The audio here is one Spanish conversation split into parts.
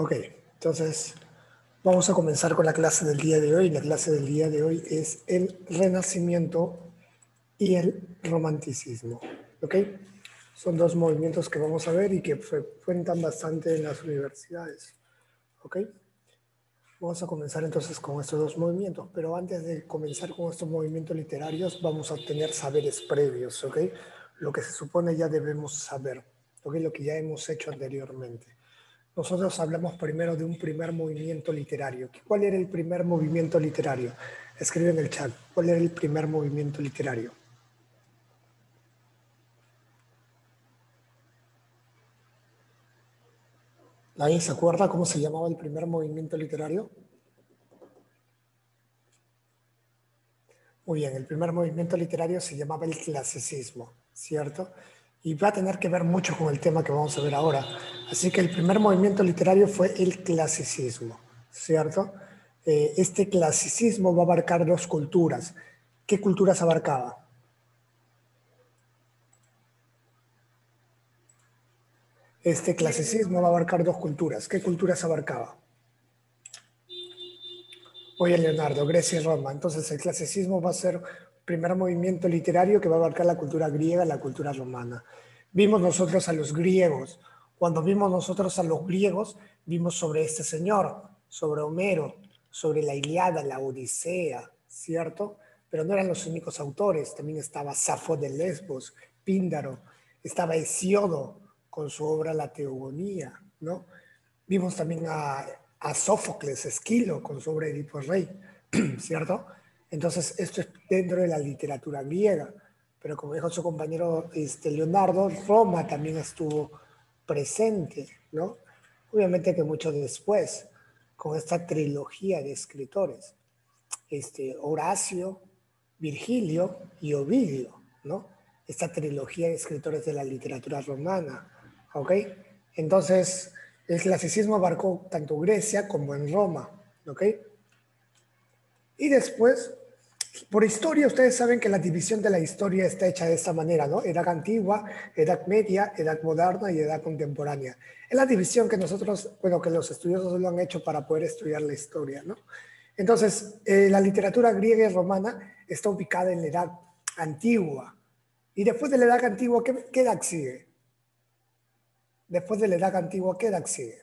Ok, entonces vamos a comenzar con la clase del día de hoy. La clase del día de hoy es el Renacimiento y el Romanticismo. ¿Ok? Son dos movimientos que vamos a ver y que frecuentan bastante en las universidades. ¿Ok? Vamos a comenzar entonces con estos dos movimientos, pero antes de comenzar con estos movimientos literarios vamos a obtener saberes previos, ¿ok? Lo que se supone ya debemos saber, ¿ok? Lo que ya hemos hecho anteriormente. Nosotros hablamos primero de un primer movimiento literario. ¿Cuál era el primer movimiento literario? Escribe en el chat. ¿Cuál era el primer movimiento literario? ¿Nadie se acuerda cómo se llamaba el primer movimiento literario? Muy bien, el primer movimiento literario se llamaba el clasicismo, ¿cierto? Y va a tener que ver mucho con el tema que vamos a ver ahora. Así que el primer movimiento literario fue el clasicismo, ¿cierto? Este clasicismo va a abarcar dos culturas. ¿Qué culturas abarcaba? Este clasicismo va a abarcar dos culturas. ¿Qué culturas abarcaba? Oye, Leonardo, Grecia y Roma. Entonces, el clasicismo va a ser el primer movimiento literario que va a abarcar la cultura griega y la cultura romana. Vimos nosotros a los griegos. Cuando vimos nosotros a los griegos, vimos sobre este señor, sobre Homero, sobre la Ilíada, la Odisea, ¿cierto? Pero no eran los únicos autores. También estaba Safo de Lesbos, Píndaro, estaba Hesiodo con su obra La Teogonía, ¿no? Vimos también a Sófocles, Esquilo, con su obra Edipo Rey, ¿cierto? Entonces, esto es dentro de la literatura griega. Pero como dijo su compañero Leonardo, Roma también estuvo presente, ¿no? Obviamente que mucho después, con esta trilogía de escritores, Horacio, Virgilio y Ovidio, ¿no? Esta trilogía de escritores de la literatura romana, ¿ok? Entonces, el clasicismo abarcó tanto Grecia como en Roma, ¿ok? Y después, por historia, ustedes saben que la división de la historia está hecha de esta manera, ¿no? Edad antigua, edad media, edad moderna y edad contemporánea. Es la división que nosotros, bueno, que los estudiosos lo han hecho para poder estudiar la historia, ¿no? Entonces, la literatura griega y romana está ubicada en la edad antigua. Y después de la edad antigua, ¿qué edad sigue? Después de la edad antigua, ¿qué edad sigue?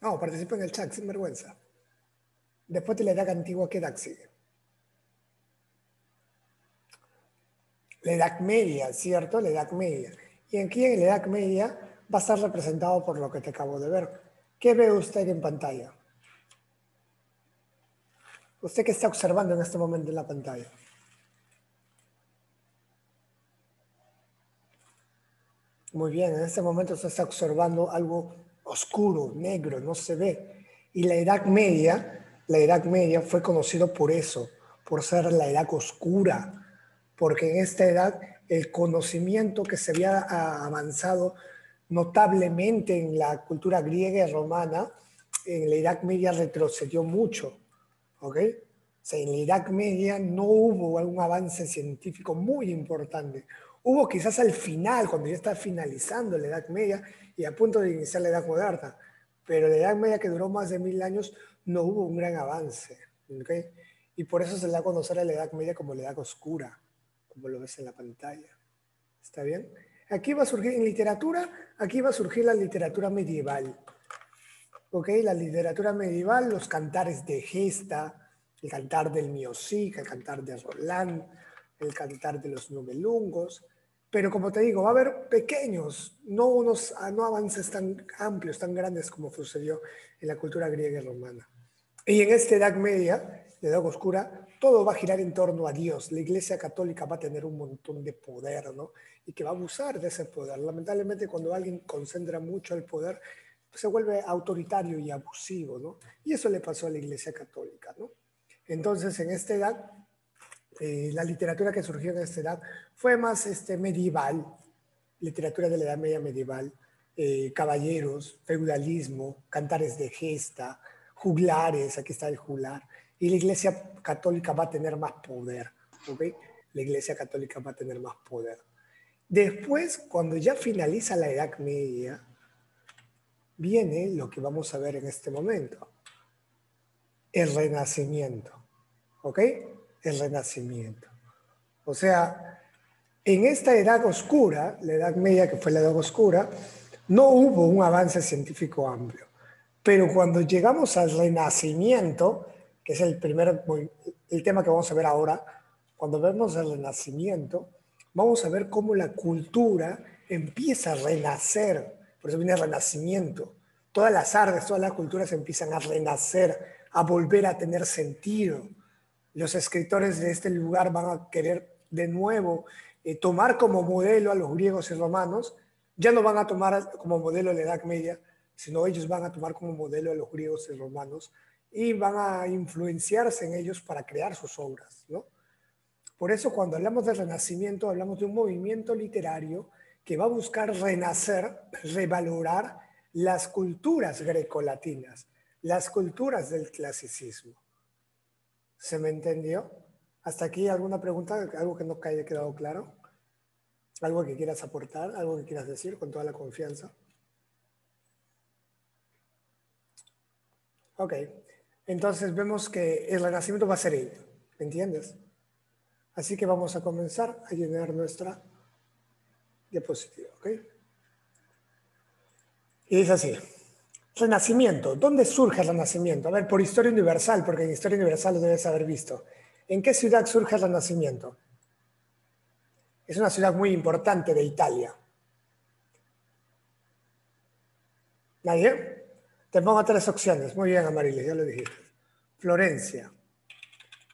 No, participa en el chat, sin vergüenza. Después de la edad antigua, ¿qué edad sigue? La Edad Media, ¿cierto? La Edad Media. Y aquí en la Edad Media va a estar representado por lo que te acabo de ver. ¿Qué ve usted en pantalla? ¿Usted qué está observando en este momento en la pantalla? Muy bien, en este momento usted está observando algo oscuro, negro, no se ve. Y la Edad Media fue conocido por eso, por ser la edad oscura, porque en esta edad el conocimiento que se había avanzado notablemente en la cultura griega y romana, en la Edad Media retrocedió mucho, ¿ok? O sea, en la Edad Media no hubo un avance científico muy importante. Hubo quizás al final, cuando ya está finalizando la Edad Media y a punto de iniciar la Edad Moderna, pero la Edad Media, que duró más de 1000 años, no hubo un gran avance, ¿ok? Y por eso se le da a conocer a la Edad Media como la Edad Oscura, como lo ves en la pantalla. ¿Está bien? Aquí va a surgir en literatura, aquí va a surgir la literatura medieval. ¿Ok? La literatura medieval, los cantares de Gesta, el cantar del Miocic, el cantar de Roland, el cantar de los Nobelungos. Pero como te digo, va a haber pequeños, no avances tan amplios, tan grandes como sucedió en la cultura griega y romana. Y en esta Edad Media, la Edad Oscura, todo va a girar en torno a Dios. La Iglesia Católica va a tener un montón de poder, ¿no? Y que va a abusar de ese poder. Lamentablemente, cuando alguien concentra mucho el poder, pues se vuelve autoritario y abusivo, ¿no? Y eso le pasó a la Iglesia Católica, ¿no? Entonces, en esta edad, la literatura que surgió en esta edad fue más medieval, literatura de la Edad Media medieval, caballeros, feudalismo, cantares de gesta, juglares, aquí está el juglar, y la Iglesia Católica va a tener más poder, ¿ok? La Iglesia Católica va a tener más poder. Después, cuando ya finaliza la Edad Media, viene lo que vamos a ver en este momento, el Renacimiento, ¿ok? El Renacimiento. O sea, en esta Edad Oscura, la Edad Media que fue la Edad Oscura, no hubo un avance científico amplio. Pero cuando llegamos al Renacimiento, que es el tema que vamos a ver ahora, cuando vemos el Renacimiento, vamos a ver cómo la cultura empieza a renacer. Por eso viene el Renacimiento. Todas las artes, todas las culturas empiezan a renacer, a volver a tener sentido. Los escritores de este lugar van a querer de nuevo tomar como modelo a los griegos y romanos. Ya no van a tomar como modelo la Edad Media, sino ellos van a tomar como modelo a los griegos y romanos y van a influenciarse en ellos para crear sus obras, ¿no? Por eso cuando hablamos del Renacimiento, hablamos de un movimiento literario que va a buscar renacer, revalorar las culturas grecolatinas, las culturas del clasicismo. ¿Se me entendió? ¿Hasta aquí alguna pregunta? ¿Algo que no haya quedado claro? ¿Algo que quieras aportar? ¿Algo que quieras decir con toda la confianza? Ok. Entonces vemos que el Renacimiento va a ser ello. ¿Entiendes? Así que vamos a comenzar a llenar nuestra diapositiva. ¿Ok? Y dice así. Renacimiento. ¿Dónde surge el Renacimiento? A ver, por historia universal, porque en historia universal lo debes haber visto. ¿En qué ciudad surge el Renacimiento? Es una ciudad muy importante de Italia. ¿Nadie? Te pongo tres opciones. Muy bien, Amarilis, ya lo dijiste. Florencia.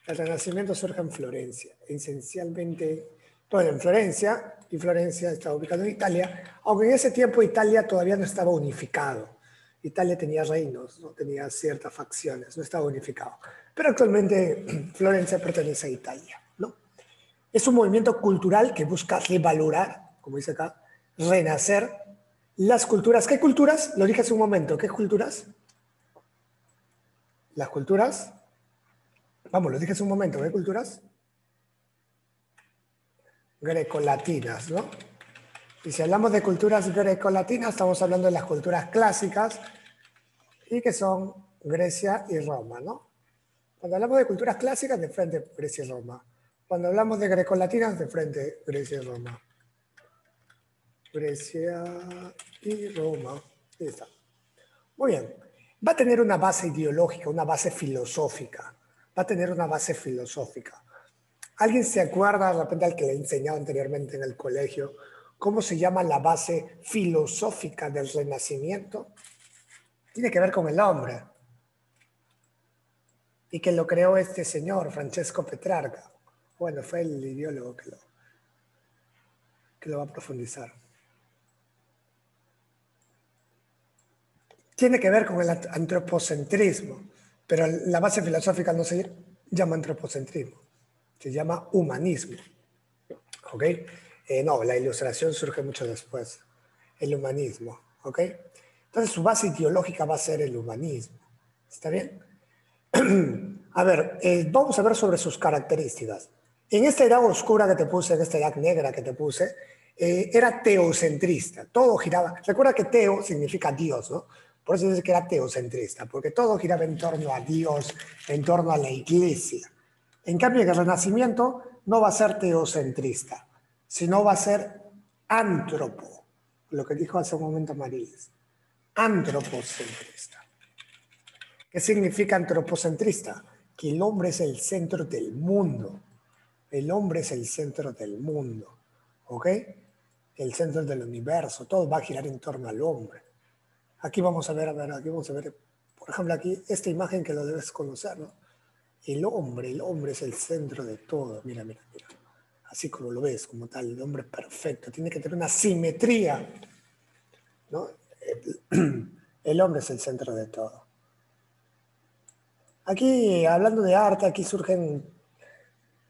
El Renacimiento surge en Florencia. Esencialmente, bueno, en Florencia, y Florencia está ubicado en Italia, aunque en ese tiempo Italia todavía no estaba unificado. Italia tenía reinos, ¿no? Tenía ciertas facciones, no estaba unificado. Pero actualmente Florencia pertenece a Italia, ¿no? Es un movimiento cultural que busca revalorar, como dice acá, renacer las culturas. ¿Qué culturas? Lo dije hace un momento. ¿Qué culturas? Las culturas. Vamos, lo dije hace un momento. ¿Qué culturas? Grecolatinas, ¿no? Y si hablamos de culturas grecolatinas, estamos hablando de las culturas clásicas y que son Grecia y Roma, ¿no? Cuando hablamos de culturas clásicas, de frente Grecia y Roma. Cuando hablamos de grecolatinas, de frente Grecia y Roma. Grecia y Roma. Ahí está. Muy bien. Va a tener una base ideológica, una base filosófica. Va a tener una base filosófica. ¿Alguien se acuerda, de repente, al que le he enseñado anteriormente en el colegio, cómo se llama la base filosófica del Renacimiento? Tiene que ver con el hombre. Y que lo creó este señor, Francesco Petrarca. Bueno, fue el ideólogo que lo va a profundizar. Tiene que ver con el antropocentrismo, pero la base filosófica no se llama antropocentrismo, se llama humanismo. ¿Ok? No, la ilustración surge mucho después, el humanismo. ¿Ok? Entonces su base ideológica va a ser el humanismo. ¿Está bien? A ver, vamos a ver sobre sus características. En esta edad oscura que te puse, en esta edad negra que te puse, era teocentrista. Todo giraba. Recuerda que teo significa Dios, ¿no? Por eso dice que era teocentrista, porque todo giraba en torno a Dios, en torno a la iglesia. En cambio, en el Renacimiento no va a ser teocentrista, sino va a ser antropo, lo que dijo hace un momento Marilis. Antropocentrista. ¿Qué significa antropocentrista? Que el hombre es el centro del mundo. El hombre es el centro del mundo. ¿Ok? El centro del universo. Todo va a girar en torno al hombre. Aquí vamos a ver, aquí vamos a ver, por ejemplo, aquí esta imagen que lo debes conocer, ¿no? El hombre es el centro de todo. Mira, mira, mira. Así como lo ves, como tal, el hombre perfecto. Tiene que tener una simetría, ¿no? El hombre es el centro de todo. Aquí, hablando de arte, aquí surgen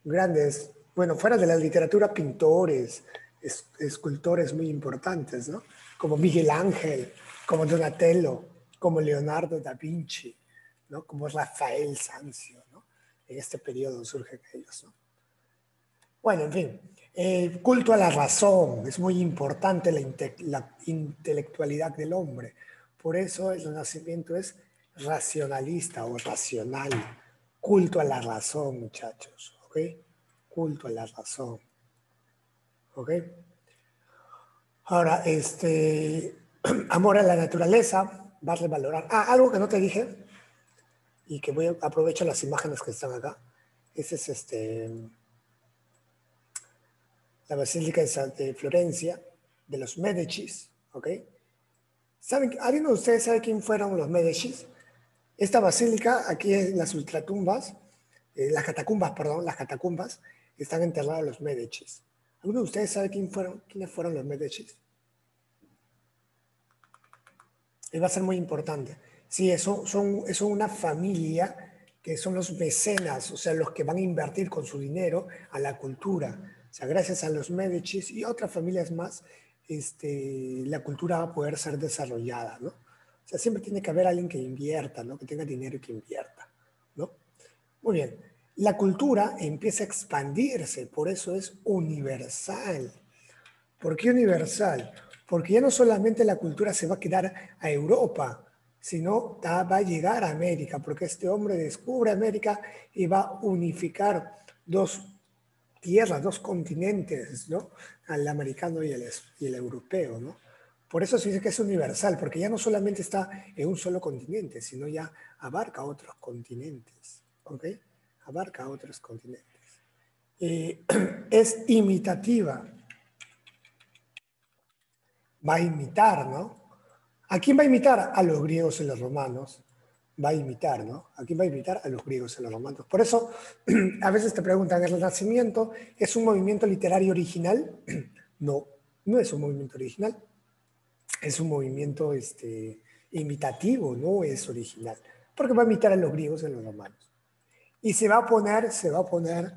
grandes, bueno, fuera de la literatura, pintores, escultores muy importantes, ¿no? Como Miguel Ángel, como Donatello, como Leonardo da Vinci, ¿no? Como Rafael Sanzio, ¿no? En este periodo surgen ellos, ¿no? Bueno, en fin, culto a la razón, es muy importante la intelectualidad del hombre. Por eso el Renacimiento es racionalista o racional. Culto a la razón, muchachos, ¿ok? Culto a la razón, ¿ok? Ahora, amor a la naturaleza, darle valorar. Ah, algo que no te dije y que aprovecho las imágenes que están acá. Ese es la Basílica de Florencia, de los Médicis, ¿ok? ¿Alguien de ustedes sabe quién fueron los Médicis? Esta basílica, aquí en las ultratumbas, las catacumbas, están enterrados los Médicis. ¿Alguno de ustedes sabe quiénes fueron los Médicis? Va a ser muy importante. Sí, son una familia que son los mecenas, o sea, los que van a invertir con su dinero a la cultura. O sea, gracias a los Médicis y otras familias más, la cultura va a poder ser desarrollada, ¿no? O sea, siempre tiene que haber alguien que invierta, ¿no? Que tenga dinero y que invierta, ¿no? Muy bien. La cultura empieza a expandirse, por eso es universal. ¿Por qué universal? Porque ya no solamente la cultura se va a quedar a Europa, sino va a llegar a América, porque este hombre descubre América y va a unificar dos tierras, dos continentes, ¿no? Al americano y el europeo, ¿no? Por eso se dice que es universal, porque ya no solamente está en un solo continente, sino ya abarca otros continentes, ¿ok? Abarca otros continentes. Es imitativa, va a imitar, ¿no? ¿A quién va a imitar? A los griegos y los romanos. Va a imitar, ¿no? ¿A quién va a imitar? A los griegos y los romanos. Por eso, a veces te preguntan, ¿el Renacimiento es un movimiento literario original? No, no es un movimiento original. Es un movimiento imitativo, no es original. Porque va a imitar a los griegos y a los romanos. Y se va a poner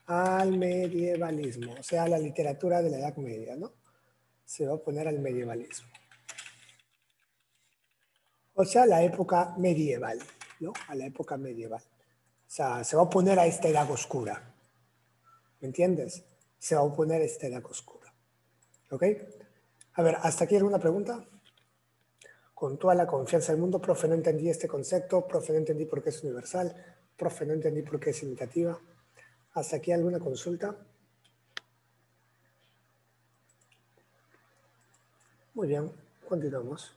al medievalismo, o sea, a la literatura de la Edad Media, ¿no? Se va a poner al medievalismo. O sea, la época medieval, ¿no? A la época medieval. O sea, se va a oponer a esta edad oscura. ¿Me entiendes? Se va a oponer a esta edad oscura. ¿Ok? A ver, ¿hasta aquí alguna pregunta? Con toda la confianza del mundo, profe, no entendí este concepto, profe, no entendí por qué es universal, profe, no entendí por qué es imitativa. ¿Hasta aquí alguna consulta? Muy bien, continuamos.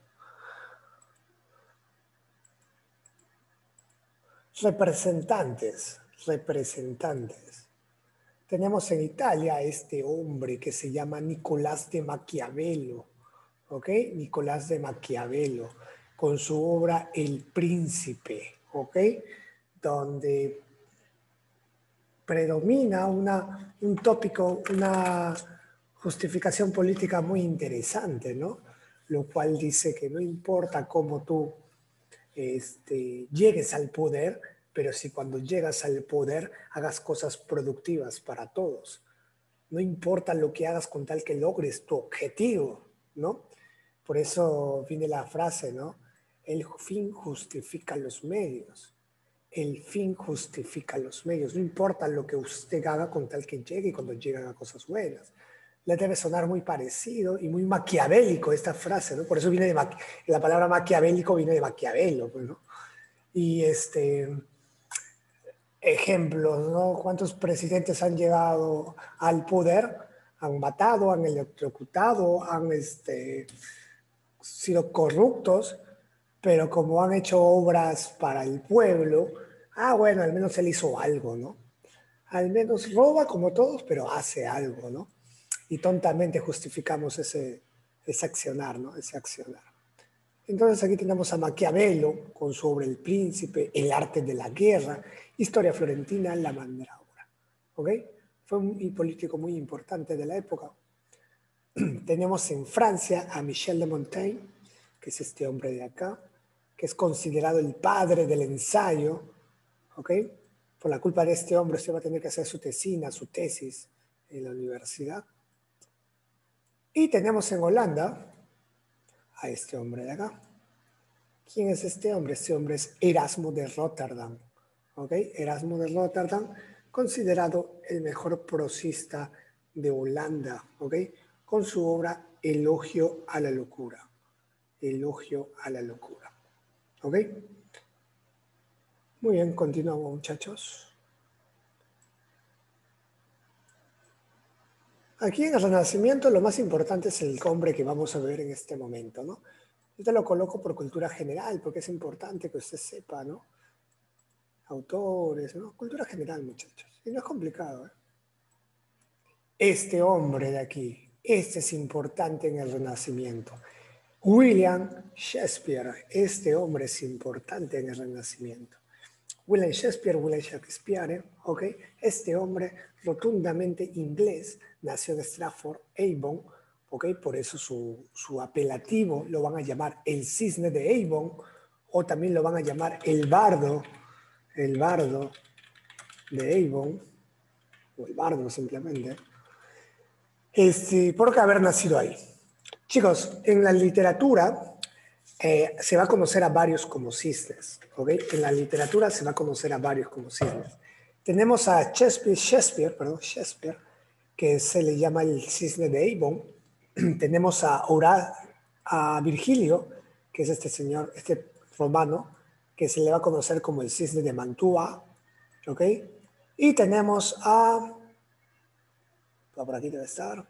Representantes. Tenemos en Italia a este hombre que se llama Nicolás de Maquiavelo, ¿ok? Nicolás de Maquiavelo, con su obra El Príncipe, ¿ok? Donde predomina un tópico, una justificación política muy interesante, ¿no? Lo cual dice que no importa cómo tú llegues al poder, pero si cuando llegas al poder hagas cosas productivas para todos. No importa lo que hagas con tal que logres tu objetivo, ¿no? Por eso viene la frase, ¿no? El fin justifica los medios. El fin justifica los medios. No importa lo que usted haga con tal que llegue y cuando llegan a cosas buenas. Le debe sonar muy parecido y muy maquiavélico esta frase, ¿no? Por eso viene la palabra maquiavélico viene de Maquiavelo, pues, ¿no? Y ejemplos, ¿no? ¿Cuántos presidentes han llegado al poder? Han matado, han electrocutado, han sido corruptos, pero como han hecho obras para el pueblo, bueno, al menos él hizo algo, ¿no? Al menos roba como todos, pero hace algo, ¿no? Y tontamente justificamos ese accionar, ¿no? Ese accionar. Entonces aquí tenemos a Maquiavelo con su obra El Príncipe, El arte de la guerra, Historia florentina, La mandrágora. ¿Ok? Fue un político muy importante de la época. Tenemos en Francia a Michel de Montaigne, que es este hombre de acá, que es considerado el padre del ensayo. ¿Ok? Por la culpa de este hombre usted va a tener que hacer su tesina, su tesis en la universidad. Y tenemos en Holanda a este hombre de acá. ¿Quién es este hombre? Este hombre es Erasmo de Rotterdam. ¿Ok? Erasmo de Rotterdam considerado el mejor prosista de Holanda, ¿ok? Con su obra Elogio a la locura. Elogio a la locura, ¿ok? Muy bien, continuamos, muchachos. Aquí en el Renacimiento lo más importante es el hombre que vamos a ver en este momento, ¿no? Yo te lo coloco por cultura general, porque es importante que usted sepa, ¿no? Autores, ¿no? Cultura general, muchachos. Y no es complicado, ¿eh? Este hombre de aquí, este es importante en el Renacimiento. William Shakespeare, este hombre es importante en el Renacimiento. William Shakespeare, ¿ok? Este hombre rotundamente inglés, nació en Stratford-Avon, ¿ok? Por eso su apelativo lo van a llamar el cisne de Avon, o también lo van a llamar el bardo de Avon, o el bardo simplemente, por haber nacido ahí. Chicos, en la literatura se va a conocer a varios como cisnes, ¿ok? En la literatura se va a conocer a varios como cisnes. Tenemos a Shakespeare, que se le llama el cisne de Avon. Tenemos a Virgilio, que es este señor, este romano, que se le va a conocer como el cisne de Mantua, ¿ok? Y tenemos por aquí debe estar,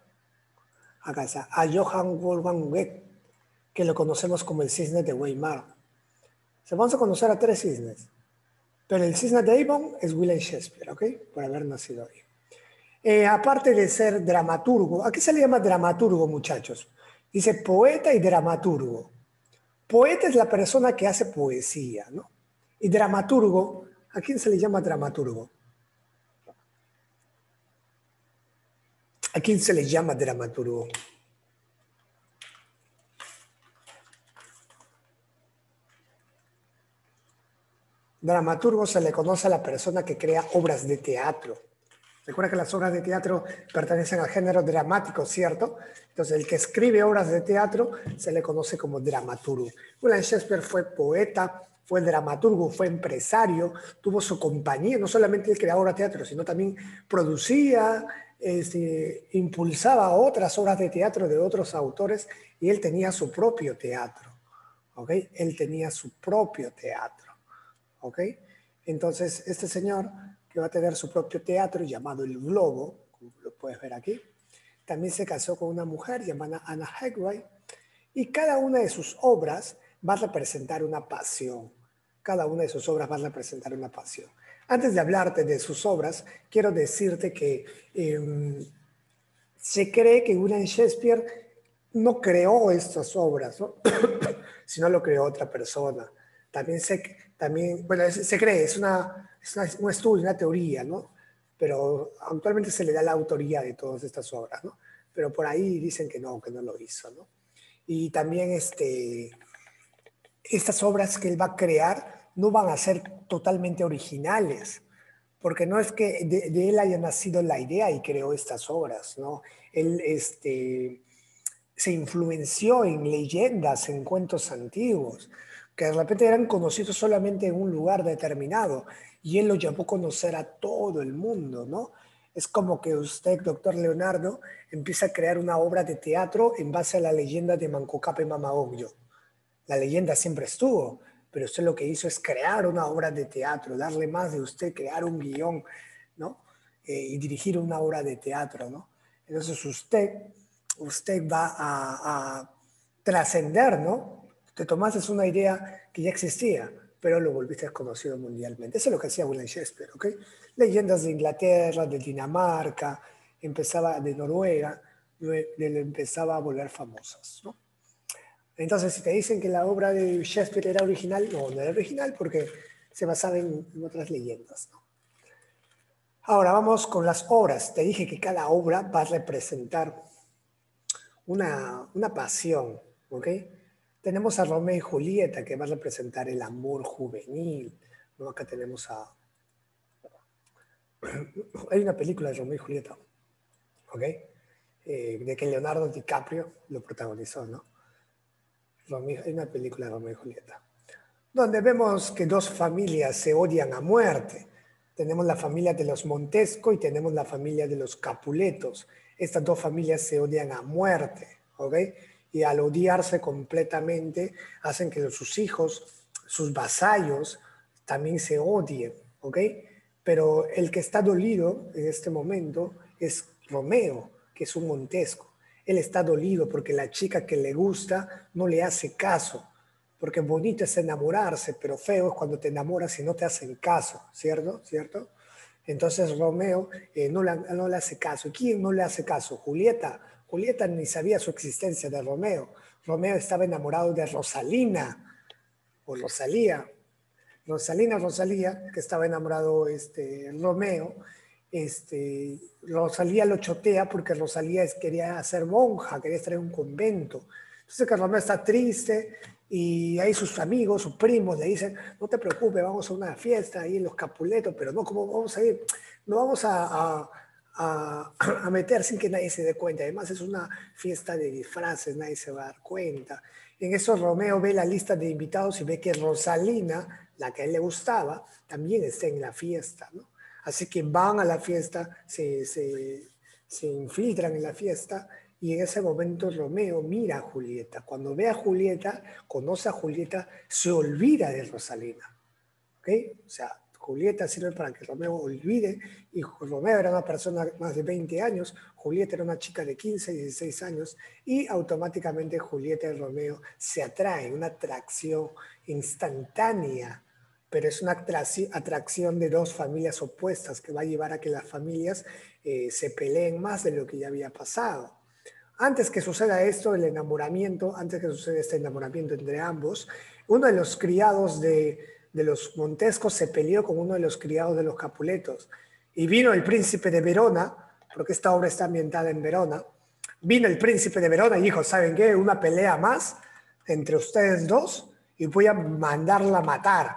acá está, a Johann Wolfgang Goethe, que lo conocemos como el cisne de Weimar. Se vamos a conocer a tres cisnes, pero el cisne de Avon es William Shakespeare, ¿ok? Por haber nacido ahí. Aparte de ser dramaturgo, ¿a qué se le llama dramaturgo, muchachos? Dice poeta y dramaturgo. Poeta es la persona que hace poesía, ¿no? Y dramaturgo, ¿a quién se le llama dramaturgo? ¿A quién se le llama dramaturgo? Dramaturgo se le conoce a la persona que crea obras de teatro. Recuerda que las obras de teatro pertenecen al género dramático, ¿cierto? Entonces, el que escribe obras de teatro se le conoce como dramaturgo. William Shakespeare fue poeta, fue dramaturgo, fue empresario, tuvo su compañía, no solamente él creaba obras de teatro, sino también producía, impulsaba otras obras de teatro de otros autores y él tenía su propio teatro, ¿ok? Él tenía su propio teatro. ¿Ok? Entonces, este señor que va a tener su propio teatro llamado El Globo, como lo puedes ver aquí, también se casó con una mujer llamada Anna Hathaway y cada una de sus obras va a representar una pasión. Cada una de sus obras va a representar una pasión. Antes de hablarte de sus obras, quiero decirte que se cree que William Shakespeare no creó estas obras, ¿no? Sino lo creó otra persona. Bueno, se cree, un estudio, una teoría, ¿no? Pero actualmente se le da la autoría de todas estas obras, ¿no? Pero por ahí dicen que no lo hizo, ¿no? Y también estas obras que él va a crear no van a ser totalmente originales, porque no es que de él haya nacido la idea y creó estas obras, ¿no? Él se influenció en leyendas, en cuentos antiguos, que de repente eran conocidos solamente en un lugar determinado, y él lo llevó a conocer a todo el mundo, ¿no? Es como que usted, doctor Leonardo, empieza a crear una obra de teatro en base a la leyenda de Manco Cápac Mamaogyo. La leyenda siempre estuvo, pero usted lo que hizo es crear una obra de teatro, darle más de usted, crear un guión, ¿no? Y dirigir una obra de teatro, ¿no? Entonces usted va a trascender, ¿no? Te tomaste una idea que ya existía, pero lo volviste conocido mundialmente. Eso es lo que hacía William Shakespeare, ¿ok? Leyendas de Inglaterra, de Dinamarca, de Noruega, le empezaba a volver famosas, ¿no? Entonces, si te dicen que la obra de Shakespeare era original, no era original porque se basaba en otras leyendas, ¿no? Ahora vamos con las obras. Te dije que cada obra va a representar una pasión, ¿ok? Tenemos a Romeo y Julieta, que va a representar el amor juvenil, ¿no? Acá tenemos Hay una película de Romeo y Julieta, ¿ok? De que Leonardo DiCaprio lo protagonizó, ¿no? Hay una película de Romeo y Julieta, donde vemos que dos familias se odian a muerte. Tenemos la familia de los Montesco y tenemos la familia de los Capuletos. Estas dos familias se odian a muerte, ¿ok? Y al odiarse completamente hacen que sus hijos, sus vasallos, también se odien, ¿ok? Pero el que está dolido en este momento es Romeo, que es un Montesco. Él está dolido porque la chica que le gusta no le hace caso. Porque bonito es enamorarse, pero feo es cuando te enamoras y no te hacen caso, ¿cierto? ¿Cierto? Entonces Romeo no le hace caso. ¿Quién no le hace caso? Julieta. Julieta ni sabía su existencia de Romeo. Romeo estaba enamorado de Rosalina, o Rosalía. Rosalía, que estaba enamorado Romeo. Rosalía lo chotea porque Rosalía quería ser monja, quería estar en un convento. Entonces que Romeo está triste y ahí sus amigos, sus primos le dicen, no te preocupes, vamos a una fiesta ahí en los Capuletos, pero no, ¿cómo vamos a ir? No vamos a meter sin que nadie se dé cuenta. Además es una fiesta de disfraces, nadie se va a dar cuenta. En eso Romeo ve la lista de invitados y ve que Rosalina, la que a él le gustaba, también está en la fiesta, ¿no? Así que van a la fiesta, se infiltran en la fiesta y en ese momento Romeo mira a Julieta. Cuando ve a Julieta, conoce a Julieta, se olvida de Rosalina. ¿Ok? O sea, Julieta sirve para que Romeo olvide y Romeo era una persona de más de 20 años, Julieta era una chica de 15, 16 años y automáticamente Julieta y Romeo se atraen, una atracción instantánea, pero es una atracción de dos familias opuestas que va a llevar a que las familias se peleen más de lo que ya había pasado. Antes que suceda esto, el enamoramiento, antes que suceda este enamoramiento entre ambos, uno de los criados de los Montescos se peleó con uno de los criados de los Capuletos. Y vino el príncipe de Verona, porque esta obra está ambientada en Verona. Vino el príncipe de Verona y dijo, ¿saben qué? Una pelea más entre ustedes dos y voy a mandarla a matar.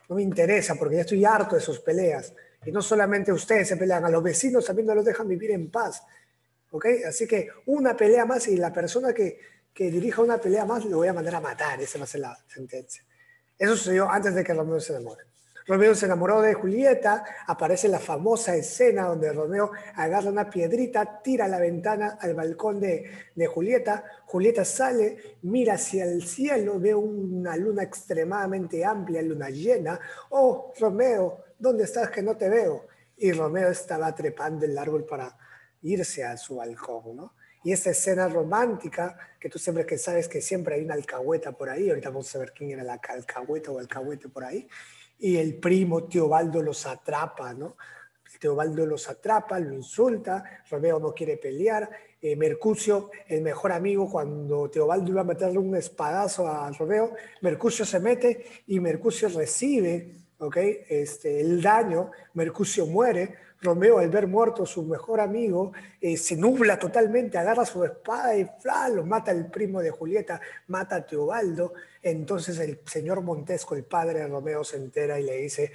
No me interesa porque ya estoy harto de sus peleas. Y no solamente ustedes se pelean, a los vecinos también no los dejan vivir en paz. ¿Ok? Así que una pelea más y la persona que dirija una pelea más lo voy a mandar a matar. Esa va a ser la sentencia. Eso sucedió antes de que Romeo se enamore. Romeo se enamoró de Julieta, aparece la famosa escena donde Romeo agarra una piedrita, tira a la ventana al balcón de Julieta, Julieta sale, mira hacia el cielo, ve una luna extremadamente amplia, luna llena, oh Romeo, ¿dónde estás que no te veo? Y Romeo estaba trepando el árbol para irse a su balcón, ¿no? Y esa escena romántica, que tú siempre que sabes que siempre hay una alcahueta por ahí, ahorita vamos a ver quién era la alcahueta o alcahuete por ahí, y el primo Teobaldo los atrapa, ¿no? Teobaldo los atrapa, lo insulta, Romeo no quiere pelear, Mercucio, el mejor amigo, cuando Teobaldo iba a meterle un espadazo a Romeo, Mercucio se mete y Mercucio recibe, ¿ok? El daño, Mercucio muere, Romeo al ver muerto a su mejor amigo se nubla totalmente, agarra su espada y lo mata el primo de Julieta, mata a Teobaldo. Entonces el señor Montesco, el padre de Romeo, se entera y le dice,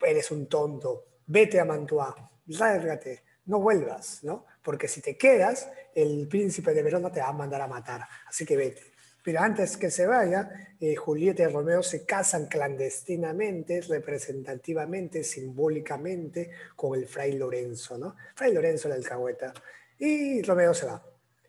eres un tonto, vete a Mantua, lárgate, no vuelvas, ¿no? Porque si te quedas, el príncipe de Verona te va a mandar a matar, así que vete. Pero antes que se vaya, Julieta y Romeo se casan clandestinamente, representativamente, simbólicamente, con el fray Lorenzo, ¿no? Fray Lorenzo la alcahueta. Y Romeo se va.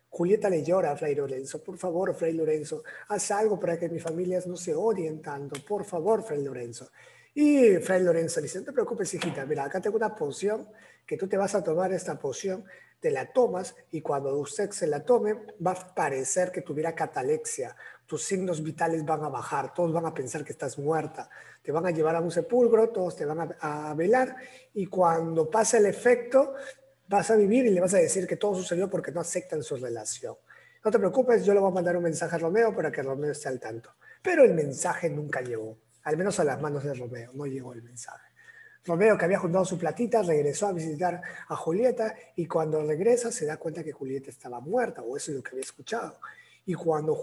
Julieta le llora a Fray Lorenzo, por favor, Fray Lorenzo, haz algo para que mis familias no se odien tanto, por favor, Fray Lorenzo. Y Fray Lorenzo dice, no te preocupes, hijita, mira, acá tengo una poción, que tú te vas a tomar esta poción, te la tomas y cuando usted se la tome va a parecer que tuviera catalepsia, tus signos vitales van a bajar, todos van a pensar que estás muerta, te van a llevar a un sepulcro, todos te van a velar y cuando pase el efecto vas a vivir y le vas a decir que todo sucedió porque no aceptan su relación. No te preocupes, yo le voy a mandar un mensaje a Romeo para que Romeo esté al tanto. Pero el mensaje nunca llegó, al menos a las manos de Romeo, no llegó el mensaje. Romeo, que había juntado su platita, regresó a visitar a Julieta y cuando regresa se da cuenta que Julieta estaba muerta, o eso es lo que había escuchado. Y cuando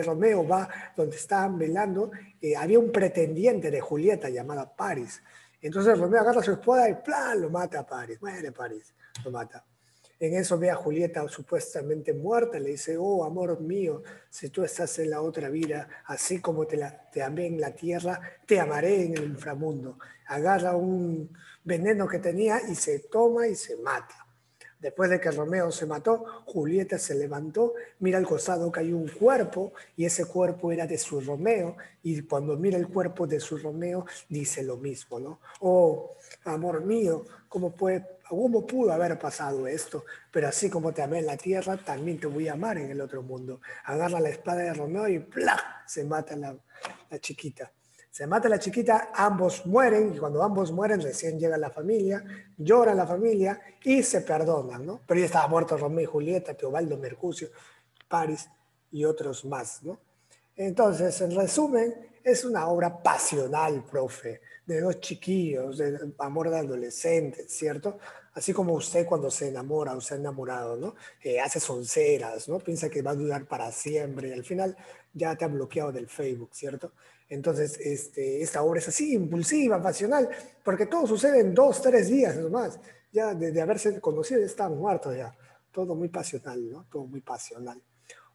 Romeo va donde estaban velando, había un pretendiente de Julieta llamada Paris. Entonces Romeo agarra su espada y ¡plá! Lo mata a Paris. Muere Paris, lo mata. En eso ve a Julieta supuestamente muerta, le dice, oh amor mío, si tú estás en la otra vida, así como te amé en la tierra, te amaré en el inframundo. Agarra veneno que tenía y se toma y se mata. Después de que Romeo se mató, Julieta se levantó, mira al costado que hay un cuerpo y ese cuerpo era de su Romeo y cuando mira el cuerpo de su Romeo dice lo mismo, ¿no? Oh, amor mío, ¿cómo pudo haber pasado esto? Pero así como te amé en la tierra, también te voy a amar en el otro mundo. Agarra la espada de Romeo y ¡plá! Se mata la chiquita. Se mata la chiquita, ambos mueren, y cuando ambos mueren recién llega la familia, llora la familia y se perdonan, ¿no? Pero ya estaba muerto Romeo y Julieta, Teobaldo, Mercucio, París y otros más, ¿no? Entonces, en resumen, es una obra pasional, profe, de dos chiquillos, de amor de adolescentes, ¿cierto? Así como usted cuando se enamora o se ha enamorado, ¿no? Hace sonceras, ¿no? Piensa que va a durar para siempre y al final ya te ha bloqueado del Facebook, ¿cierto? Entonces, esta obra es así, impulsiva, pasional, porque todo sucede en 2, 3 días nomás. Ya de haberse conocido ya está muerto ya. Todo muy pasional, ¿no? Todo muy pasional.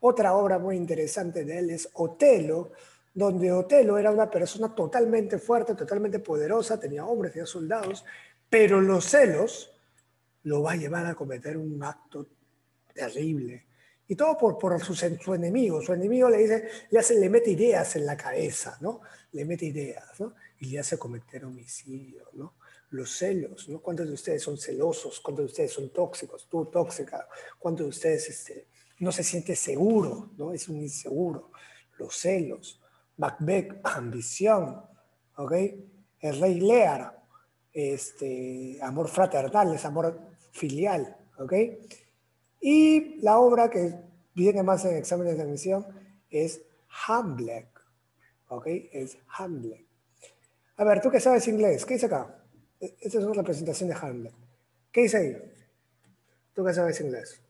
Otra obra muy interesante de él es Otelo, donde Otelo era una persona totalmente fuerte, totalmente poderosa, tenía hombres, tenía soldados, pero los celos lo va a llevar a cometer un acto terrible. Y todo por su enemigo. Su enemigo le dice, le mete ideas en la cabeza, ¿no? Le mete ideas, ¿no? Y le hace cometer homicidio, ¿no? Los celos, ¿no? ¿Cuántos de ustedes son celosos? ¿Cuántos de ustedes son tóxicos? Tú tóxica. ¿Cuántos de ustedes no se siente seguro, ¿no? Es un inseguro. Los celos. Macbeth, ambición, ¿ok? El rey Lear, amor fraternal, es amor filial, ¿ok? Y la obra que viene más en exámenes de admisión es Hamlet, ¿ok? Es Hamlet. A ver, tú que sabes inglés, ¿qué dice acá? Esta es una representación de Hamlet. ¿Qué dice ahí? Tú que sabes inglés.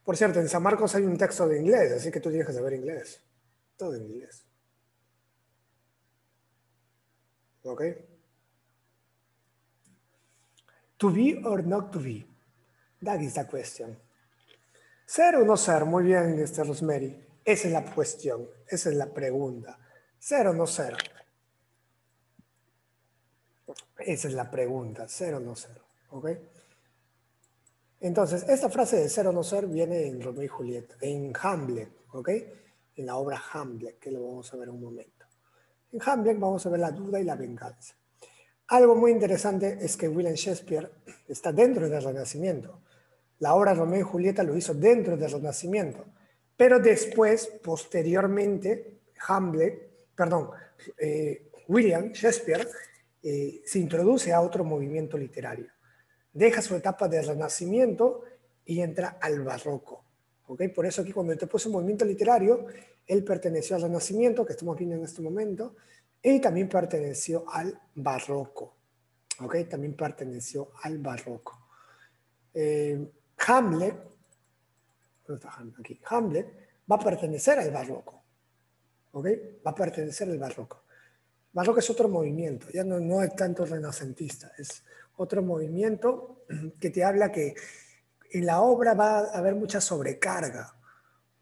Por cierto, en San Marcos hay un texto de inglés, así que tú tienes que saber inglés. Todo en inglés. ¿Ok? To be or not to be? That is the question. ¿Ser o no ser? Muy bien, Rosemary. Esa es la cuestión, esa es la pregunta. ¿Ser o no ser? Esa es la pregunta, ser o no ser. ¿Ok? Entonces, esta frase de ser o no ser viene en Romeo y Julieta, en Hamlet, ¿ok? En la obra Hamlet, que lo vamos a ver en un momento. En Hamlet vamos a ver la duda y la venganza. Algo muy interesante es que William Shakespeare está dentro del Renacimiento. La obra Romeo y Julieta lo hizo dentro del Renacimiento, pero después, posteriormente, William Shakespeare se introduce a otro movimiento literario. Deja su etapa de Renacimiento y entra al Barroco. ¿Okay? Por eso aquí cuando te puse un movimiento literario, él perteneció al Renacimiento, que estamos viendo en este momento, y también perteneció al Barroco. ¿Okay? También perteneció al Barroco. Hamlet, ¿dónde está Hamlet? Aquí. Hamlet va a pertenecer al Barroco. ¿Okay? Va a pertenecer al Barroco. Barroco es otro movimiento, ya no es tanto renacentista, es otro movimiento que te habla que en la obra va a haber mucha sobrecarga,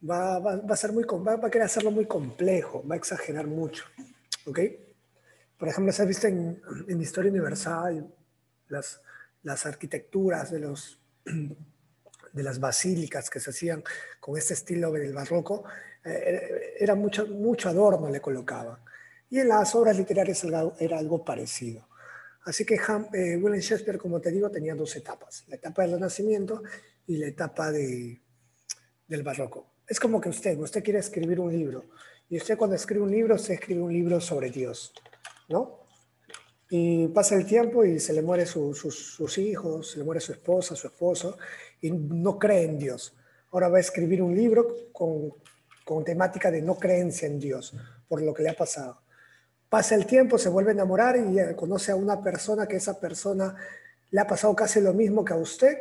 va a querer hacerlo muy complejo, va a exagerar mucho. ¿Ok? Por ejemplo, se ha visto en Historia Universal las arquitecturas de las basílicas que se hacían con este estilo del barroco, era mucho adorno le colocaban. Y en las obras literarias era algo parecido. Así que William Shakespeare, como te digo, tenía dos etapas, la etapa del Renacimiento y la etapa del Barroco. Es como que usted quiere escribir un libro, y usted cuando escribe un libro, se escribe un libro sobre Dios, ¿no? Y pasa el tiempo y se le muere sus hijos, se le muere su esposa, su esposo, y no cree en Dios. Ahora va a escribir un libro con temática de no creencia en Dios, por lo que le ha pasado. Pasa el tiempo, se vuelve a enamorar y conoce a una persona que esa persona le ha pasado casi lo mismo que a usted,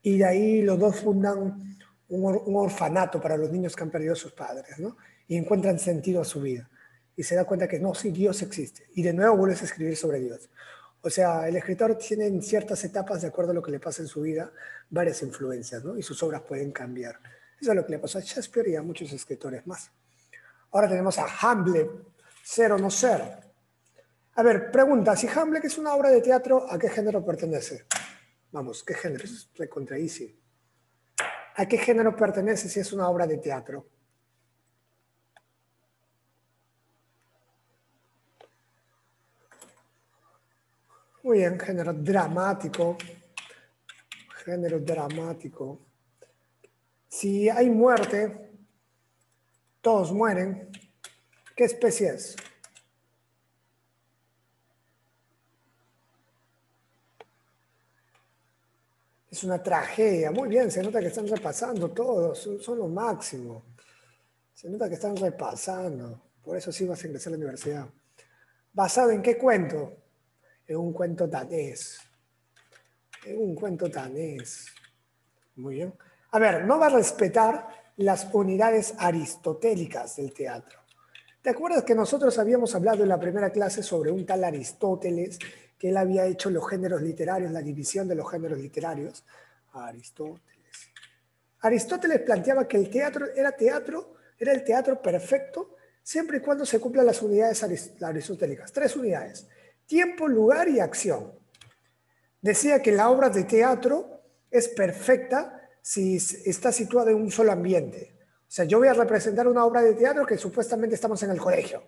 y de ahí los dos fundan un orfanato para los niños que han perdido a sus padres, ¿no? Y encuentran sentido a su vida. Y se da cuenta que no, sí, Dios existe. Y de nuevo vuelves a escribir sobre Dios. O sea, el escritor tiene en ciertas etapas, de acuerdo a lo que le pasa en su vida, varias influencias, ¿no? Y sus obras pueden cambiar. Eso es lo que le pasó a Shakespeare y a muchos escritores más. Ahora tenemos a Hamlet, ser o no ser. A ver, pregunta, si Hamlet es una obra de teatro, ¿a qué género pertenece? Vamos, ¿qué género? Es recontra easy. ¿A qué género pertenece si es una obra de teatro? Muy bien, género dramático. Género dramático. Si hay muerte, todos mueren. ¿Qué especie es? Es una tragedia. Muy bien, se nota que están repasando todos. Son lo máximo. Se nota que están repasando. Por eso sí vas a ingresar a la universidad. ¿Basado en qué cuento? En un cuento danés. En un cuento danés. Muy bien. A ver, no va a respetar las unidades aristotélicas del teatro. ¿Te acuerdas que nosotros habíamos hablado en la primera clase sobre un tal Aristóteles, que él había hecho los géneros literarios, la división de los géneros literarios? Aristóteles. Aristóteles planteaba que el teatro, era el teatro perfecto, siempre y cuando se cumplan las unidades aristotélicas. 3 unidades: tiempo, lugar y acción. Decía que la obra de teatro es perfecta si está situada en un solo ambiente. O sea, yo voy a representar una obra de teatro que supuestamente estamos en el colegio.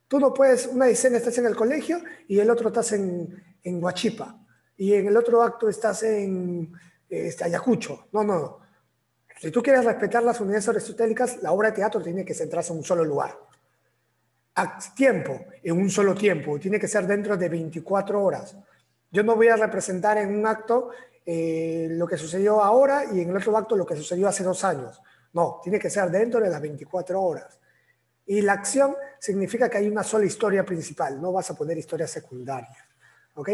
Tú no puedes, una escena estás en el colegio y el otro estás en Huachipa. Y en el otro acto estás en Ayacucho. No, no. Si tú quieres respetar las unidades aristotélicas, la obra de teatro tiene que centrarse en un solo lugar. Tiempo, en un solo tiempo. Tiene que ser dentro de 24 horas. Yo no voy a representar en un acto lo que sucedió ahora y en el otro acto lo que sucedió hace 2 años. No, tiene que ser dentro de las 24 horas. Y la acción significa que hay una sola historia principal, no vas a poner historias secundarias. ¿Ok?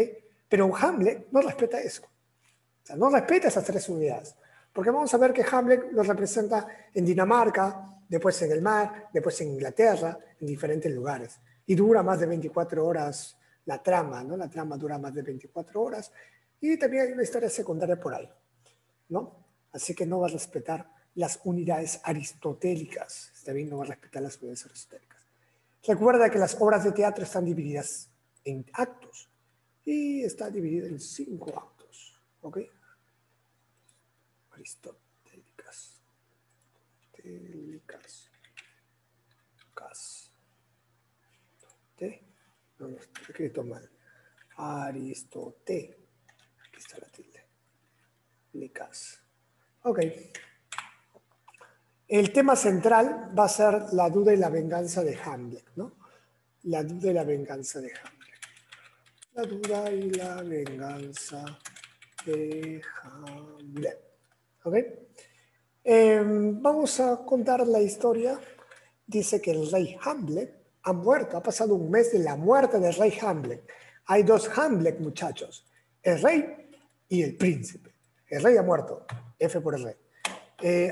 Pero Hamlet no respeta eso. O sea, no respeta esas 3 unidades. Porque vamos a ver que Hamlet lo representa en Dinamarca, después en el mar, después en Inglaterra, en diferentes lugares. Y dura más de 24 horas la trama, ¿no? La trama dura más de 24 horas. Y también hay una historia secundaria por ahí, ¿no? Así que no va a respetar las unidades aristotélicas. Está bien, no va a respetar las unidades aristotélicas. Recuerda que las obras de teatro están divididas en actos. Y está dividida en 5 actos, ¿ok? Aristotélicas. Télicas. Cas. No, no, estoy escrito mal. Aristoté. Aquí está la tilde. Licas. Ok. El tema central va a ser la duda y la venganza de Hamlet, ¿no? La duda y la venganza de Hamlet. La duda y la venganza de Hamlet. ¿Ok? Vamos a contar la historia. Dice que el rey Hamlet ha muerto. Ha pasado un mes de la muerte del rey Hamlet. Hay 2 Hamlet, muchachos. El rey y el príncipe. El rey ha muerto. F por el rey.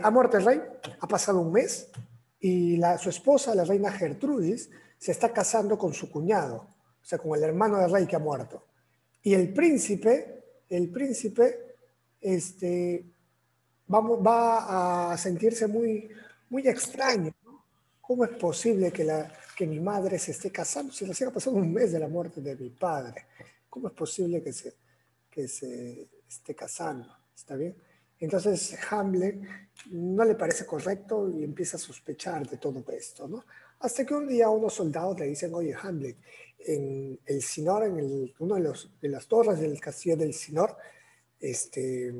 Ha muerto el rey. Ha pasado un mes. Y su esposa, la reina Gertrudis, se está casando con su cuñado. O sea, con el hermano del rey que ha muerto. Y el príncipe, va a sentirse muy, muy extraño, ¿no? ¿Cómo es posible que mi madre se esté casando? Si recién ha pasado un mes de la muerte de mi padre. ¿Cómo es posible que se esté casando? ¿Está bien? Entonces Hamlet no le parece correcto y empieza a sospechar de todo esto, ¿no? Hasta que un día unos soldados le dicen: oye, Hamlet, en el Sinor, uno de las torres del castillo del Sinor, este,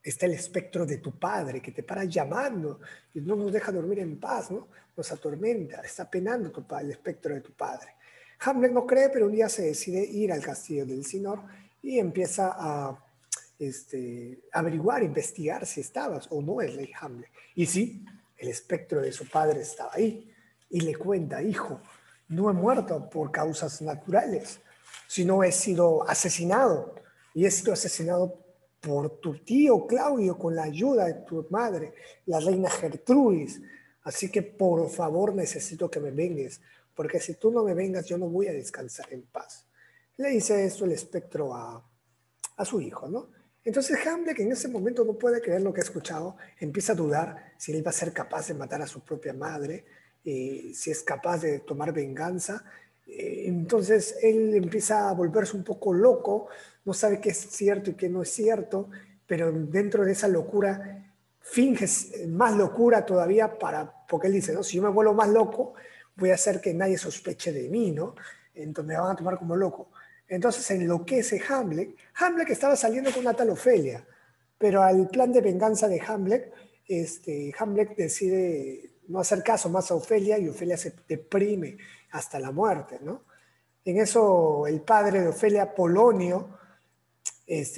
está el espectro de tu padre que te para llamando y no nos deja dormir en paz, ¿no? Nos atormenta, está penando el espectro de tu padre. Hamlet no cree, pero un día se decide ir al castillo del Sinor y empieza a averiguar, investigar si estabas o no el rey Hamlet. Y sí, el espectro de su padre estaba ahí y le cuenta: hijo, no he muerto por causas naturales, sino he sido asesinado. Y he sido asesinado por tu tío Claudio con la ayuda de tu madre, la reina Gertrudis. Así que por favor necesito que me vengues, porque si tú no me vengas yo no voy a descansar en paz. Le dice esto el espectro a su hijo, ¿no? Entonces Hamlet, que en ese momento no puede creer lo que ha escuchado, empieza a dudar si él va a ser capaz de matar a su propia madre, si es capaz de tomar venganza, Entonces él empieza a volverse un poco loco, no sabe qué es cierto y qué no es cierto, pero dentro de esa locura finges más locura todavía porque él dice, ¿no? Si yo me vuelvo más loco, voy a hacer que nadie sospeche de mí, ¿no? Entonces me van a tomar como loco. Entonces enloquece Hamlet. Hamlet estaba saliendo con una tal Ofelia, pero al plan de venganza de Hamlet, Hamlet decide no hacer caso más a Ofelia y Ofelia se deprime hasta la muerte, ¿no? En eso el padre de Ofelia, Polonio,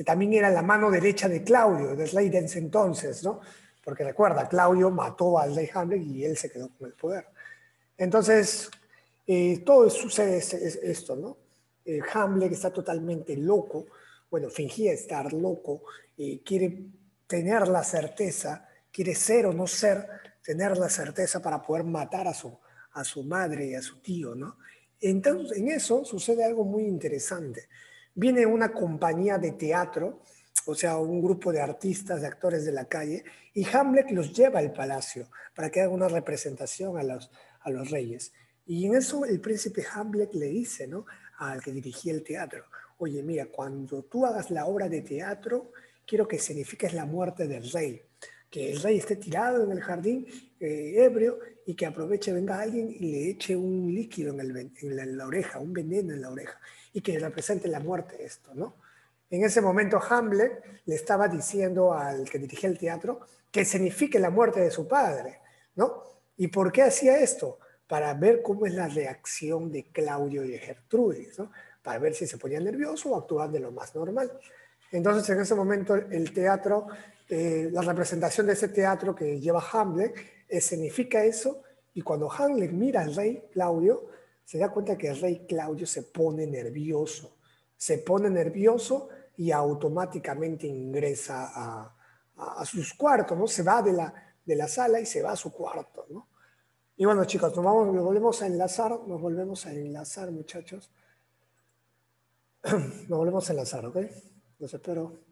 también era la mano derecha de Claudio, del rey de ese entonces, ¿no? Porque recuerda, Claudio mató al rey Hamlet y él se quedó con el poder. Entonces, todo sucede esto, ¿no? Hamlet está totalmente loco, bueno, fingía estar loco, quiere tener la certeza, quiere ser o no ser, tener la certeza para poder matar a su madre y a su tío, ¿no? Entonces, en eso sucede algo muy interesante. Viene una compañía de teatro, o sea, un grupo de artistas, de actores de la calle, y Hamlet los lleva al palacio para que haga una representación a los reyes. Y en eso el príncipe Hamlet le dice, ¿no? Al que dirigía el teatro, oye, mira, cuando tú hagas la obra de teatro, quiero que signifiques la muerte del rey, que el rey esté tirado en el jardín, ebrio, y que aproveche, venga alguien y le eche un líquido en la oreja, un veneno en la oreja, y que represente la muerte esto, ¿no? En ese momento Hamlet le estaba diciendo al que dirigía el teatro que signifique la muerte de su padre, ¿no? ¿Y por qué hacía esto? Para ver cómo es la reacción de Claudio y de Gertrudis, ¿no? Para ver si se ponía nervioso o actuaban de lo más normal. Entonces, en ese momento, el teatro, la representación de ese teatro que lleva Hamlet, significa eso, y cuando Hamlet mira al rey Claudio, se da cuenta que el rey Claudio se pone nervioso y automáticamente ingresa a sus cuartos, ¿no? Se va de la sala y se va a su cuarto, ¿no? Y bueno, chicos, nos volvemos a enlazar, muchachos. Nos volvemos a enlazar, ¿ok? Los espero.